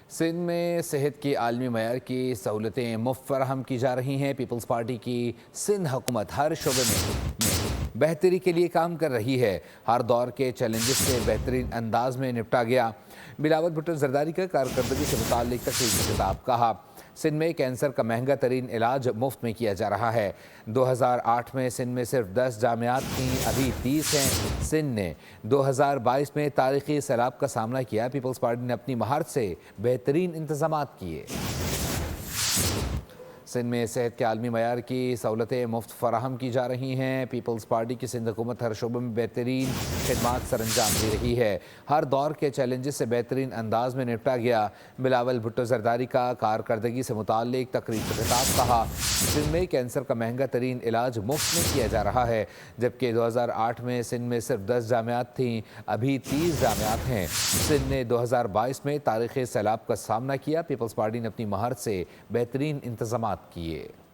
سندھ میں صحت کی عالمی معیار کی سہولتیں مفت فراہم کی جا رہی ہیں۔ پیپلز پارٹی کی سندھ حکومت ہر شعبے میں بہتری کے لیے کام کر رہی ہے۔ ہر دور کے چیلنجز سے بہترین انداز میں نپٹا گیا۔ بلاول بھٹو زرداری کا کارکردگی سے متعلق تقریر میں خطاب کہا۔ سندھ میں کینسر کا مہنگا ترین علاج مفت میں کیا جا رہا ہے۔ 2008 میں سندھ میں صرف 10 جامعات تھیں، ابھی 30 ہیں۔ سندھ نے 2022 میں تاریخی سیلاب کا سامنا کیا۔ پیپلز پارٹی نے اپنی مہارت سے بہترین انتظامات کیے۔ سندھ میں صحت کے عالمی معیار کی سہولتیں مفت فراہم کی جا رہی ہیں۔ پیپلز پارٹی کی سندھ حکومت ہر شعبے میں بہترین خدمات سر انجام دے رہی ہے۔ ہر دور کے چیلنجز سے بہترین انداز میں نپٹا گیا۔ بلاول بھٹو زرداری کا کارکردگی سے متعلق تقریر میں خطاب کہا۔ سندھ میں کینسر کا مہنگا ترین علاج مفت میں کیا جا رہا ہے، جبکہ 2008 میں سندھ میں صرف 10 جامعات تھیں، ابھی 30 جامعات ہیں۔ سندھ نے 2022 میں تاریخی سیلاب کا سامنا کیا۔ پیپلز پارٹی نے اپنی مہارت سے بہترین انتظامات کیے۔